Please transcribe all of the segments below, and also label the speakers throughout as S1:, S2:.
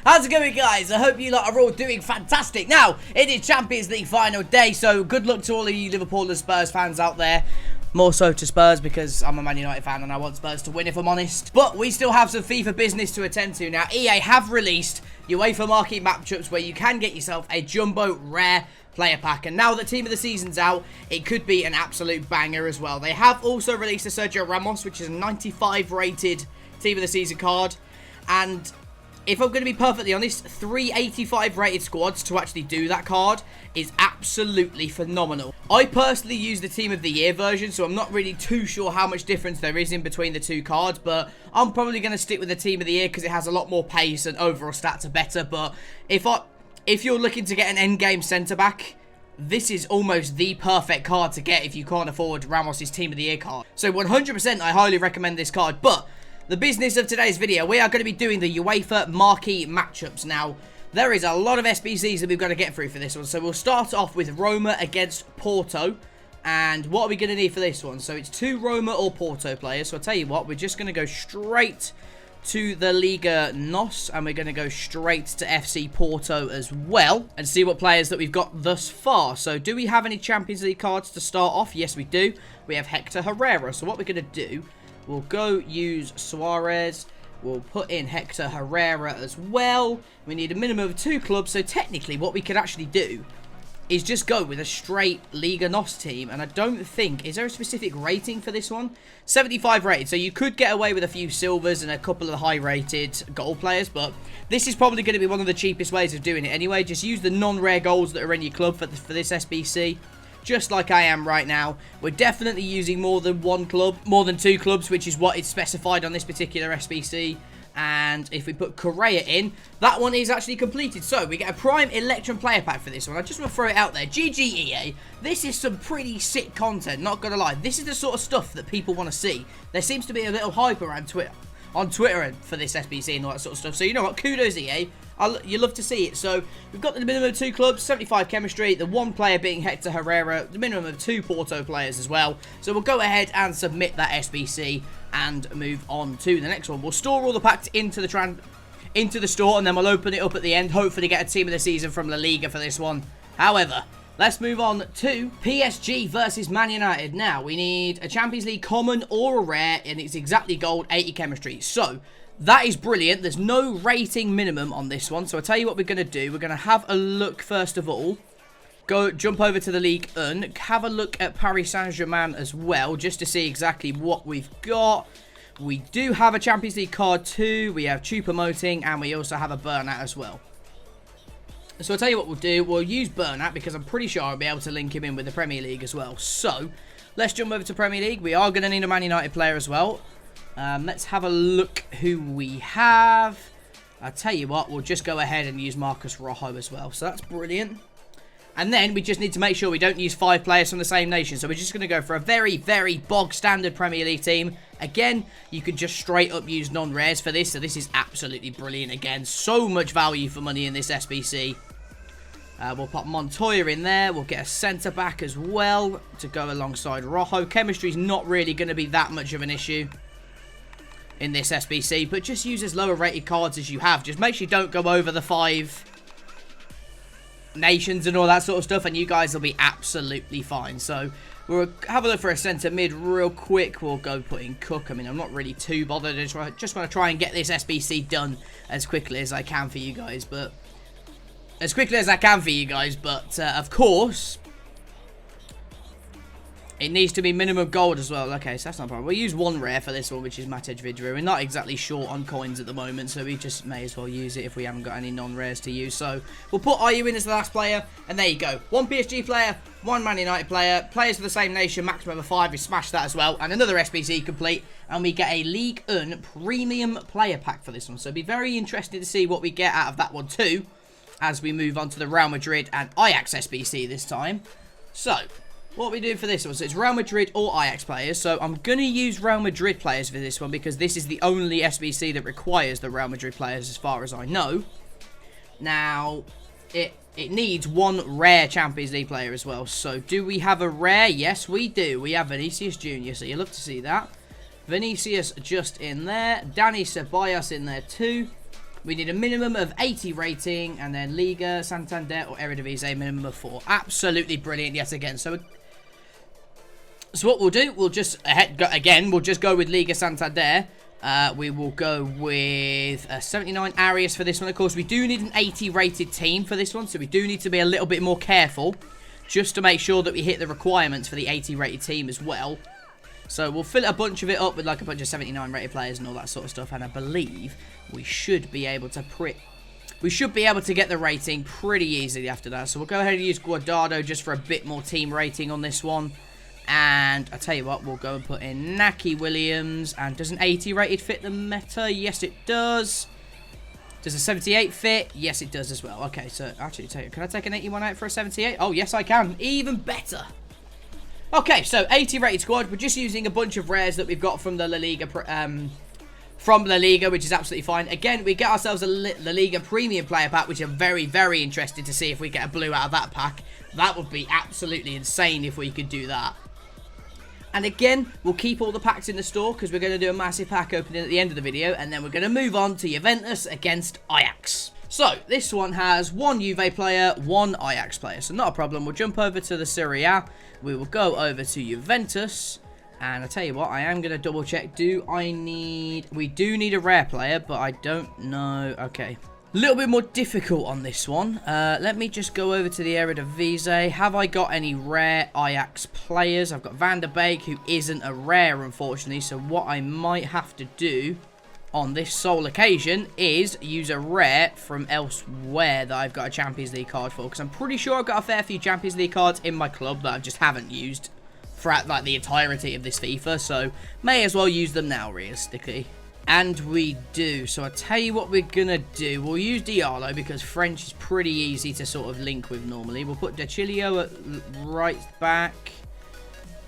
S1: How's it going, guys? I hope you lot are all doing fantastic. Now, it is Champions League final day, so good luck to all of you Liverpool and Spurs fans out there. More so to Spurs because I'm a Man United fan and I want Spurs to win if I'm honest. But we still have some FIFA business to attend to. Now, EA have released UEFA Marquee matchups where you can get yourself a jumbo rare player pack. And now that Team of the Season's out, it could be an absolute banger as well. They have also released a Sergio Ramos, which is a 95 rated Team of the Season card. And if I'm going to be perfectly honest, 385 rated squads to actually do that card is absolutely phenomenal. I personally use the Team of the Year version, so I'm not really too sure how much difference there is in between the two cards, but I'm probably going to stick with the Team of the Year because it has a lot more pace and overall stats are better. But if you're looking to get an endgame centre-back, this is almost the perfect card to get if you can't afford Ramos' Team of the Year card. So 100% I highly recommend this card, but the business of today's video, we are going to be doing the UEFA Marquee matchups. Now, there is a lot of SBCs that we've got to get through for this one. So we'll start off with Roma against Porto. And what are we going to need for this one? So it's 2 Roma or Porto players. So I'll tell you what, we're just going to go straight to the Liga NOS. And we're going to go straight to FC Porto as well. And see what players that we've got thus far. So do we have any Champions League cards to start off? Yes, we do. We have Hector Herrera. So what we're going to do, we'll go use Suarez. We'll put in Hector Herrera as well. We need a minimum of 2 clubs. So technically what we could actually do is just go with a straight Liga NOS team. And I don't think, is there a specific rating for this one? 75 rated. So you could get away with a few silvers and a couple of high rated gold players. But this is probably going to be one of the cheapest ways of doing it anyway. Just use the non-rare golds that are in your club for this SBC. Just like I am right now. We're definitely using more than 1 club, more than 2 clubs, which is what is specified on this particular SBC. And if we put Correa in, that one is actually completed. So we get a Prime Electrum player pack for this one. I just want to throw it out there. GG EA, this is some pretty sick content, not gonna lie. This is the sort of stuff that people want to see. There seems to be a little hype around Twitter. On Twitter for this SBC and all that sort of stuff. So you know what, kudos EA, you love to see it. So we've got the minimum of 2 clubs, 75 chemistry, the 1 player being Hector Herrera, the minimum of 2 Porto players as well. So we'll go ahead and submit that SBC and move on to the next one. We'll store all the packs into the store and then we'll open it up at the end, hopefully get a Team of the Season from La Liga for this one. However, let's move on to PSG versus Man United. Now, we need a Champions League common or a rare, and it's exactly gold, 80 chemistry. So, that is brilliant. There's no rating minimum on this one. So, I'll tell you what we're going to do. We're going to have a look, first of all. Jump over to the Ligue 1. Have a look at Paris Saint-Germain as well, just to see exactly what we've got. We do have a Champions League card too. We have Choupo-Moting, and we also have a Burnout as well. So I'll tell you what we'll do. We'll use Burnout because I'm pretty sure I'll be able to link him in with the Premier League as well. So let's jump over to Premier League. We are going to need a Man United player as well. Let's have a look who we have. I'll tell you what, we'll just go ahead and use Marcus Rojo as well. So that's brilliant. And then we just need to make sure we don't use 5 players from the same nation. So we're just going to go for a very, very bog standard Premier League team. Again, you could just straight up use non-rares for this. So this is absolutely brilliant again. So much value for money in this SBC. We'll pop Montoya in there. We'll get a centre-back as well to go alongside Rojo. Chemistry's not really going to be that much of an issue in this SBC. But just use as lower rated cards as you have. Just make sure you don't go over the 5 nations and all that sort of stuff, and you guys will be absolutely fine. So we'll have a look for a centre mid real quick. We'll go put in Cook. I mean, I'm not really too bothered. I just want to try and get this SBC done as quickly as I can for you guys. But of course, it needs to be minimum gold as well. Okay, so that's not a problem. We'll use 1 rare for this one, which is Matej Vidra. We're not exactly short on coins at the moment, so we just may as well use it if we haven't got any non-rares to use. So we'll put IU in as the last player, and there you go. 1 PSG player, 1 Man United player, players of the same nation, maximum of 5. We smashed that as well, and another SBC complete, and we get a Ligue 1 premium player pack for this one. So it'll be very interesting to see what we get out of that one too, as we move on to the Real Madrid and Ajax SBC this time. So what we do for this one, so it's Real Madrid or Ajax players. So I'm going to use Real Madrid players for this one because this is the only SBC that requires the Real Madrid players as far as I know. Now, it needs 1 rare Champions League player as well. So do we have a rare? Yes, we do. We have Vinicius Jr., so you love to see that. Vinicius just in there. Dani Ceballos in there too. We need a minimum of 80 rating, and then Liga, Santander, or Eredivisie, minimum of 4. Absolutely brilliant yet again. So what we'll do, we'll just, we'll just go with Liga Santander. We will go with 79 Arias for this one. Of course, we do need an 80 rated team for this one, so we do need to be a little bit more careful, just to make sure that we hit the requirements for the 80 rated team as well. So we'll fill a bunch of it up with like a bunch of 79 rated players and all that sort of stuff, and I believe we should be able to get the rating pretty easily after that. So we'll go ahead and use Guardado just for a bit more team rating on this one. And I tell you what, we'll go and put in Naki Williams. And does an 80 rated fit the meta? Yes, it does. Does a 78 fit? Yes, it does as well. Okay, so actually, can I take an 81 out for a 78? Oh, yes, I can. Even better. Okay, so 80 rated squad. We're just using a bunch of rares that we've got from the La Liga, which is absolutely fine. Again, we get ourselves a La Liga premium player pack, which I'm very, very interested to see if we get a blue out of that pack. That would be absolutely insane if we could do that. And again, we'll keep all the packs in the store because we're going to do a massive pack opening at the end of the video, and then we're going to move on to Juventus against Ajax. So, this one has one Juve player, one Ajax player, so not a problem. We'll jump over to the Serie A. We will go over to Juventus, and I tell you what, I am going to double check. We do need a rare player, but I don't know. Okay. A little bit more difficult on this one. Let me just go over to the Eredivisie. Have I got any rare Ajax players? I've got Van der Beek, who isn't a rare, unfortunately. So what I might have to do on this sole occasion is use a rare from elsewhere that I've got a Champions League card for. Because I'm pretty sure I've got a fair few Champions League cards in my club that I just haven't used throughout like the entirety of this FIFA. So may as well use them now, realistically. And we do. So I tell you what we're going to do. We'll use Diallo because French is pretty easy to sort of link with normally. We'll put De Chilio at right back.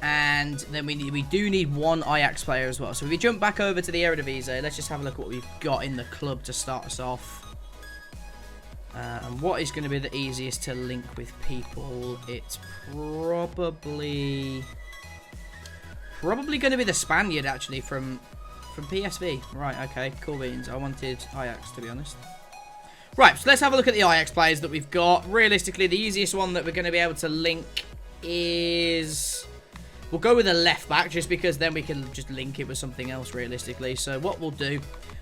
S1: And then we do need one Ajax player as well. So if we jump back over to the Eredivisie, let's just have a look at what we've got in the club to start us off. And what is going to be the easiest to link with people? It's probably going to be the Spaniard, actually, from PSV. Right, okay, cool beans. I wanted Ajax, to be honest. Right, so let's have a look at the Ajax players that we've got. Realistically, the easiest one that we're going to be able to link is... We'll go with a left back, just because then we can just link it with something else, realistically. So what we'll do,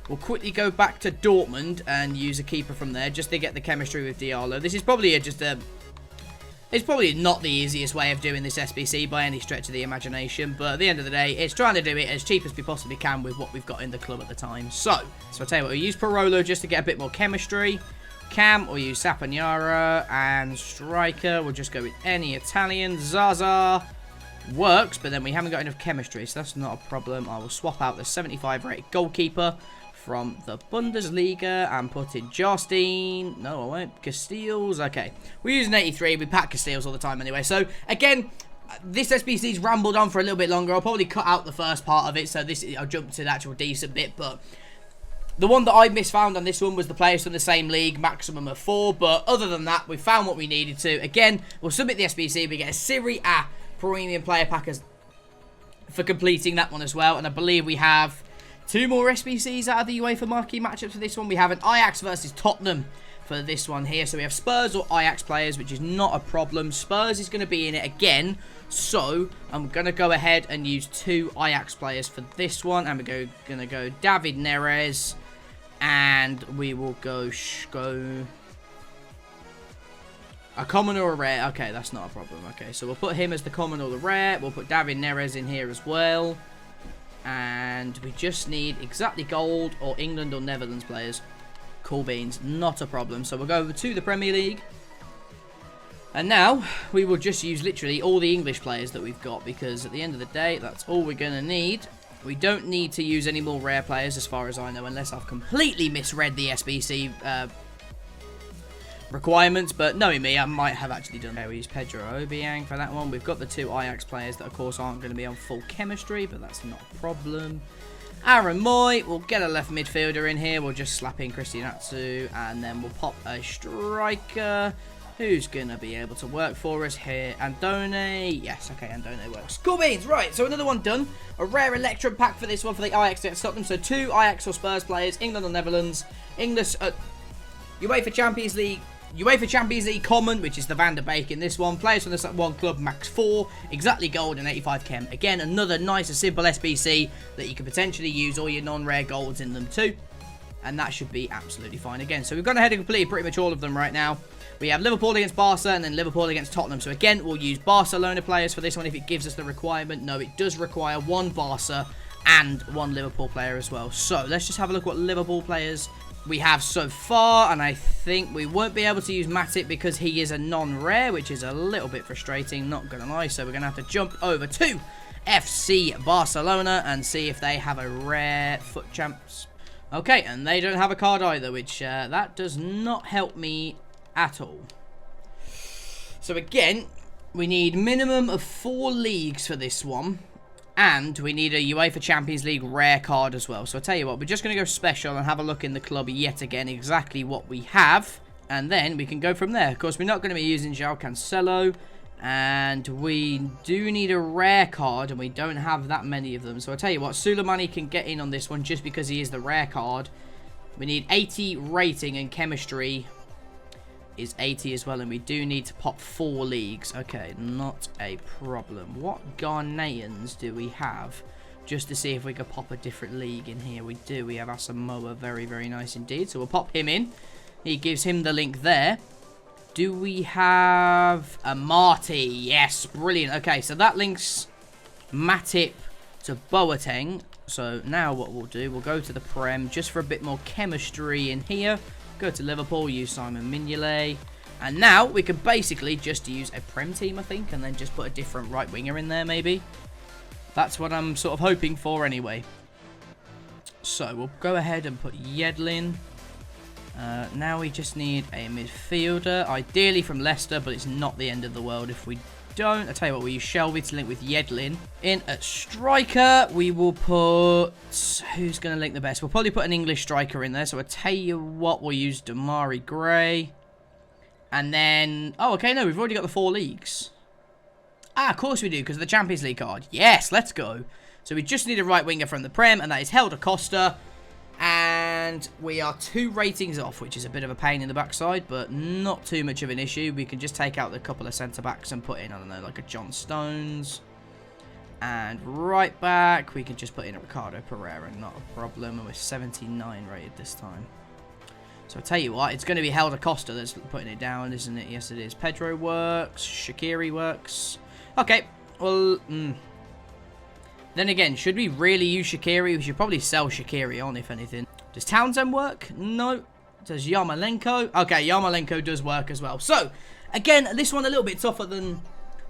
S1: we'll quickly go back to Dortmund and use a keeper from there, just to get the chemistry with Diallo. This is probably it's probably not the easiest way of doing this SBC by any stretch of the imagination, but at the end of the day, it's trying to do it as cheap as we possibly can with what we've got in the club at the time. So I'll tell you what, we'll use Parolo just to get a bit more chemistry. Cam, we'll use Sapagnara, and striker, we'll just go with any Italian. Zaza works, but then we haven't got enough chemistry, so that's not a problem. I will swap out the 75 rated goalkeeper from the Bundesliga and put in Jarstein. No, I won't. Casteels. Okay. We're using 83. We pack Casteels all the time anyway. So, again, this SBC's rambled on for a little bit longer. I'll probably cut out the first part of it, so I'll jump to the actual decent bit, but the one that I misfound on this one was the players from the same league, maximum of 4, but other than that, we found what we needed to. Again, we'll submit the SBC. We get a Serie A premium player packers for completing that one as well, and I believe we have 2 more SBCs out of the UEFA Marquee matchups for this one. We have an Ajax versus Tottenham for this one here. So we have Spurs or Ajax players, which is not a problem. Spurs is going to be in it again. So I'm going to go ahead and use 2 Ajax players for this one. And we're going to go David Neres. And we will go a common or a rare. Okay, that's not a problem. Okay, so we'll put him as the common or the rare. We'll put David Neres in here as well. And we just need exactly gold or England or Netherlands players. Cool beans, not a problem. So we'll go over to the Premier League. And now we will just use literally all the English players that we've got, because at the end of the day, that's all we're going to need. We don't need to use any more rare players as far as I know, unless I've completely misread the SBC requirements, but knowing me, I might have actually done that. We use Pedro Obiang for that one. We've got the 2 Ajax players that, of course, aren't going to be on full chemistry, but that's not a problem. Aaron Moy, we'll get a left midfielder in here. We'll just slap in Christian Atsu, and then we'll pop a striker. Who's going to be able to work for us here? Andone. Yes, okay, Andone works. Cool beans. Right, so another one done. A rare Electrum pack for this one for the Ajax against Tottenham. So 2 Ajax or Spurs players, England or Netherlands. English, UEFA Champions League common, which is the Van der Beek in this one. Players from this one club, max 4. Exactly gold and 85 chem. Again, another nice and simple SBC that you could potentially use all your non-rare golds in them too. And that should be absolutely fine again. So we've gone ahead and completed pretty much all of them right now. We have Liverpool against Barca and then Liverpool against Tottenham. So again, we'll use Barcelona players for this one if it gives us the requirement. No, it does require 1 Barca and 1 Liverpool player as well. So let's just have a look what Liverpool players we have so far. And I think we won't be able to use Matip because he is a non-rare, which is a little bit frustrating, not going to lie. So we're going to have to jump over to FC Barcelona and see if they have a rare foot champs. Okay, and they don't have a card either, which that does not help me at all. So again, we need minimum of 4 leagues for this one, and we need a UEFA Champions League rare card as well. So I'll tell you what, we're just going to go special and have a look in the club yet again exactly what we have, and then we can go from there. Of course, we're not going to be using João Cancelo, and we do need a rare card, and we don't have that many of them. So I'll tell you what, Suleimani can get in on this one just because he is the rare card. We need 80 rating, and chemistry is 80 as well, and we do need to pop 4 leagues. Okay, not a problem. What Ghanaians do we have? Just to see if we could pop a different league in here. We do. We have Asamoah. Very, very nice indeed. So we'll pop him in. He gives him the link there. Do we have a Marty? Yes, brilliant. Okay, so that links Matip to Boateng. So now what we'll do, we'll go to the Prem just for a bit more chemistry in here. Go to Liverpool, use Simon Mignolet. And now we can basically just use a Prem team, I think, and then just put a different right winger in there, maybe. That's what I'm sort of hoping for anyway. So we'll go ahead and put Yedlin. Now we just need a midfielder, ideally from Leicester, but it's not the end of the world if we don't. I'll tell you what, we'll use Shelby to link with Yedlin. In at striker, we will put... Who's going to link the best? We'll probably put an English striker in there, so I'll tell you what, we'll use Damari Gray. And then... Oh, okay, no, we've already got the 4 leagues. Ah, of course we do, because of the Champions League card. Yes, let's go. So we just need a right winger from the Prem, and that is Helder Costa. And we are 2 ratings off, which is a bit of a pain in the backside, but not too much of an issue. We can just take out the couple of centre-backs and put in, I don't know, like a John Stones. And right back, we can just put in a Ricardo Pereira, not a problem. And we're 79 rated this time. So I'll tell you what, it's going to be Helder Costa that's putting it down, isn't it? Yes, it is. Pedro works. Shaqiri works. Okay, well... Then again, should we really use Shaqiri? We should probably sell Shaqiri on, if anything. Does Townsend work? No. Does Yarmolenko? Okay, Yarmolenko does work as well. So, again, this one a little bit tougher than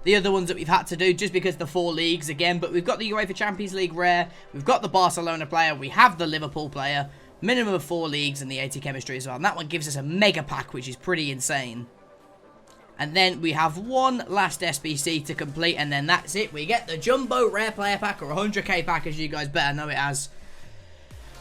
S1: the other ones that we've had to do, just because the 4 leagues again. But we've got the UEFA Champions League rare. We've got the Barcelona player. We have the Liverpool player. Minimum of 4 leagues and the 80 chemistry as well. And that one gives us a mega pack, which is pretty insane. And then we have one last SBC to complete, and then that's it. We get the Jumbo Rare Player Pack, or 100k pack, as you guys better know it as.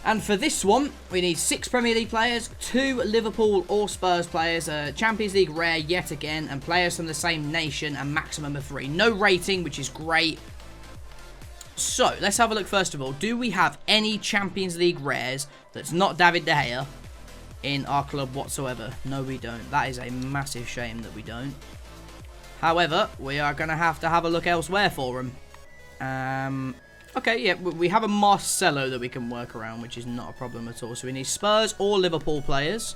S1: And for this one, we need 6 Premier League players, 2 Liverpool or Spurs players, a Champions League Rare yet again, and players from the same nation, and maximum of 3. No rating, which is great. So, let's have a look first of all. Do we have any Champions League Rares that's not David De Gea in our club whatsoever? No, we don't. That is a massive shame that we don't. However, we are going to have a look elsewhere for them. Okay, yeah, we have a Marcelo that we can work around, which is not a problem at all. So we need Spurs or Liverpool players.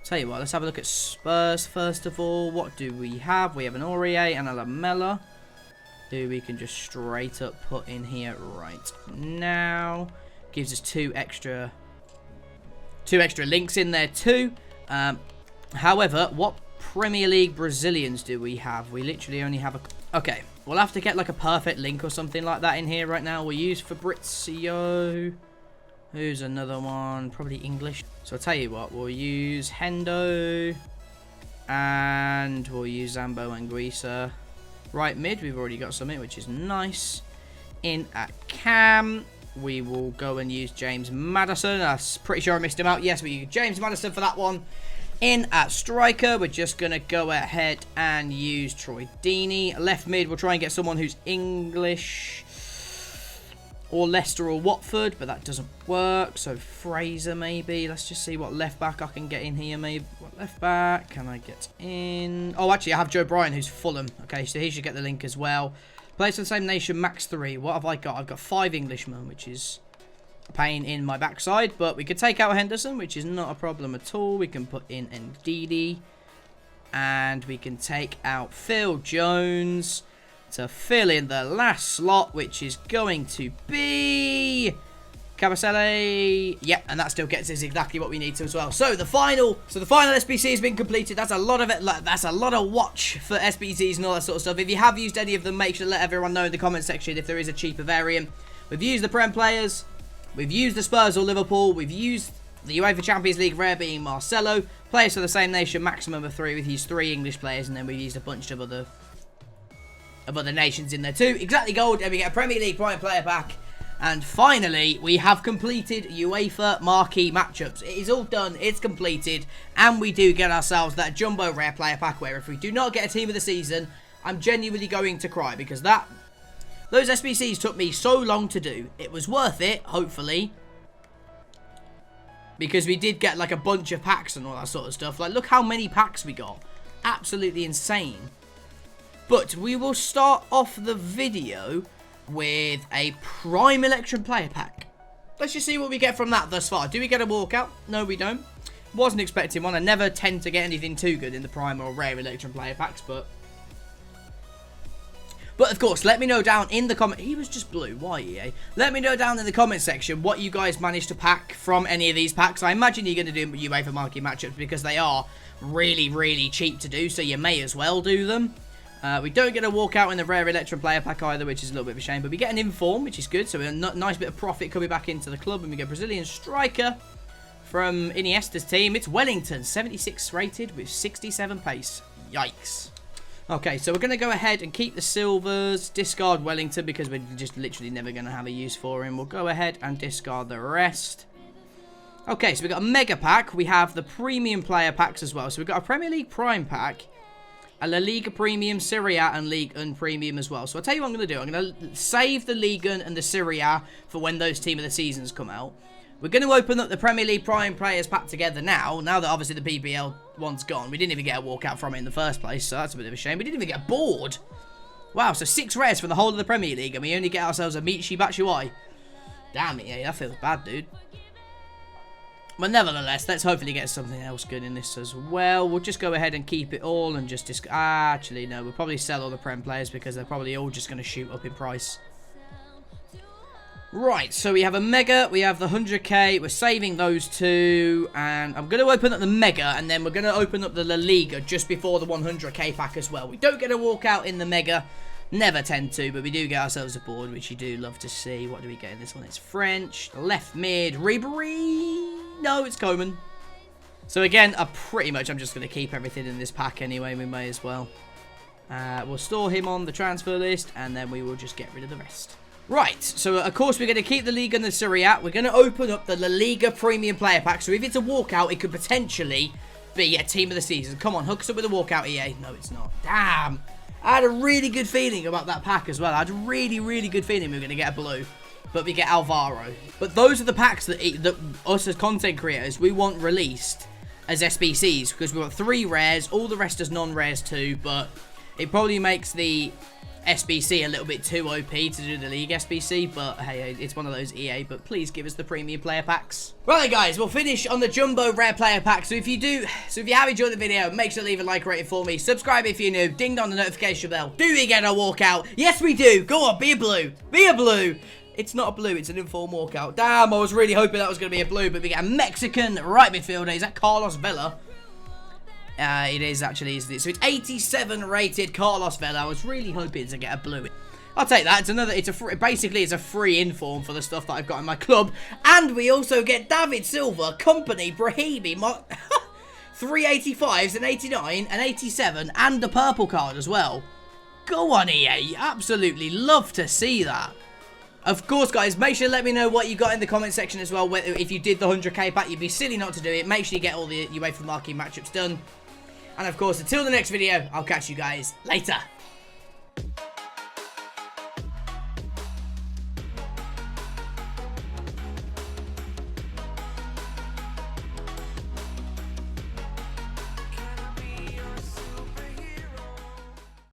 S1: Tell you what, let's have a look at Spurs first of all. What do we have? We have an Aurier and a Lamela, who we can just straight up put in here right now. Gives us 2 extra links in there too. However, what Premier League Brazilians do we have? We literally only have a... Okay, we'll have to get like a perfect link or something like that in here right now. We'll use Fabrizio. Who's another one? Probably English. So I'll tell you what, we'll use Hendo. And we'll use Zambo Anguissa. Right mid, we've already got something, which is nice. In at Cam, we will go and use James Maddison. I'm pretty sure I missed him out. Yes, we use James Maddison for that one. In at striker, we're just going to go ahead and use Troy Deeney. Left mid, we'll try and get someone who's English or Leicester or Watford, but that doesn't work. So Fraser maybe. Let's just see what left back I can get in here. Maybe what left back can I get in? Oh, actually, I have Joe Bryan, who's Fulham. Okay, so he should get the link as well. Players for the same nation, max 3. What have I got? I've got 5 Englishmen, which is a pain in my backside, but we could take out Henderson, which is not a problem at all. We can put in Ndidi, and we can take out Phil Jones to fill in the last slot, which is going to be KIRBZ. Yeah, and that still gets us exactly what we need to as well. So the final SBC has been completed. That's a lot of it. That's a lot of watch for SBCs and all that sort of stuff. If you have used any of them, make sure to let everyone know in the comment section if there is a cheaper variant. We've used the Prem players. We've used the Spurs or Liverpool. We've used the UEFA Champions League rare being Marcelo. Players for the same nation, maximum of 3. We've used 3 English players, and then we've used a bunch of other nations in there too. Exactly gold, and we get a Premier League Prime player pack. And finally, we have completed UEFA Marquee matchups. It is all done, it's completed, and we do get ourselves that jumbo rare player pack where if we do not get a team of the season, I'm genuinely going to cry because those SBCs took me so long to do. It was worth it, hopefully, because we did get like a bunch of packs and all that sort of stuff. Like, look how many packs we got. Absolutely insane. But we will start off the video with a Prime Election player pack. Let's just see what we get from that thus far. Do we get a walkout? No, we don't. Wasn't expecting one. I never tend to get anything too good in the Prime or Rare Election player packs, but of course, let me know down in the comment. He was just blue. Why, EA? Let me know down in the comment section what you guys managed to pack from any of these packs. I imagine you're going to do UEFA Marquee matchups because they are really, really cheap to do, so you may as well do them. We don't get a walkout in the Rare Electron player pack either, which is a little bit of a shame. But we get an inform, which is good. So a nice bit of profit coming back into the club. And we get Brazilian striker from Iniesta's team. It's Wellington, 76 rated with 67 pace. Yikes. Okay, so we're going to go ahead and keep the silvers. Discard Wellington because we're just literally never going to have a use for him. We'll go ahead and discard the rest. Okay, so we've got a mega pack. We have the premium player packs as well. So we've got a Premier League Prime pack, a La Liga Premium, Serie A, and Ligue 1 Premium as well. So I'll tell you what I'm going to do. I'm going to save the Ligue 1 and the Serie A for when those Team of the Seasons come out. We're going to open up the Premier League Prime players pack together now that obviously the PPL one's gone. We didn't even get a walkout from it in the first place, so that's a bit of a shame. We didn't even get a board. Wow, so 6 rares for the whole of the Premier League, and we only get ourselves a Michi Batshuayi. Damn it, yeah, that feels bad, dude. But nevertheless, let's hopefully get something else good in this as well. We'll just go ahead and keep it all and just actually, no, we'll probably sell all the Prem players because they're probably all just going to shoot up in price. Right, so we have a Mega, we have the 100k, we're saving those two, and I'm going to open up the Mega, and then we're going to open up the La Liga just before the 100k pack as well. We don't get a walkout in the Mega, never tend to, but we do get ourselves a board, which you do love to see. What do we get in this one? It's French, left mid, Ribery, no, it's Coman. So again, I'm just going to keep everything in this pack anyway, we may as well. We'll store him on the transfer list, and then we will just get rid of the rest. Right, so of course we're going to keep the Liga and the Serie A. We're going to open up the La Liga Premium Player Pack. So if it's a walkout, it could potentially be a Team of the Season. Come on, hook us up with a walkout, EA. No, it's not. Damn. I had a really good feeling about that pack as well. I had a really, really good feeling we were going to get a blue. But we get Alvaro. But those are the packs that us as content creators, we want released as SBCs. Because we want 3 rares. All the rest is non-rares too. But it probably makes the SBC a little bit too OP to do the League SBC, but hey, it's one of those EA, but please give us the premium player packs. Right guys, we'll finish on the jumbo rare player pack. So if you have enjoyed the video, make sure to leave a like rating for me, subscribe if you're new, ding dong the notification bell. Do we get a walkout? Yes we do. Go on, be a blue. Be a blue. It's not a blue, it's an inform walkout. Damn, I was really hoping that was going to be a blue, but we get a Mexican right midfielder. Is that Carlos Vela? It is actually, isn't it? So it's 87 rated Carlos Vela. I was really hoping to get a blue. I'll take that. Basically it's a free inform for the stuff that I've got in my club. And we also get David Silva, Company, Brahimi, 385s, an 89, an 87, and a purple card as well. Go on, EA. Absolutely love to see that. Of course, guys, make sure to let me know what you got in the comment section as well. If you did the 100k pack, you'd be silly not to do it. Make sure you get all the UEFA Marquee matchups done. And of course, until the next video, I'll catch you guys later.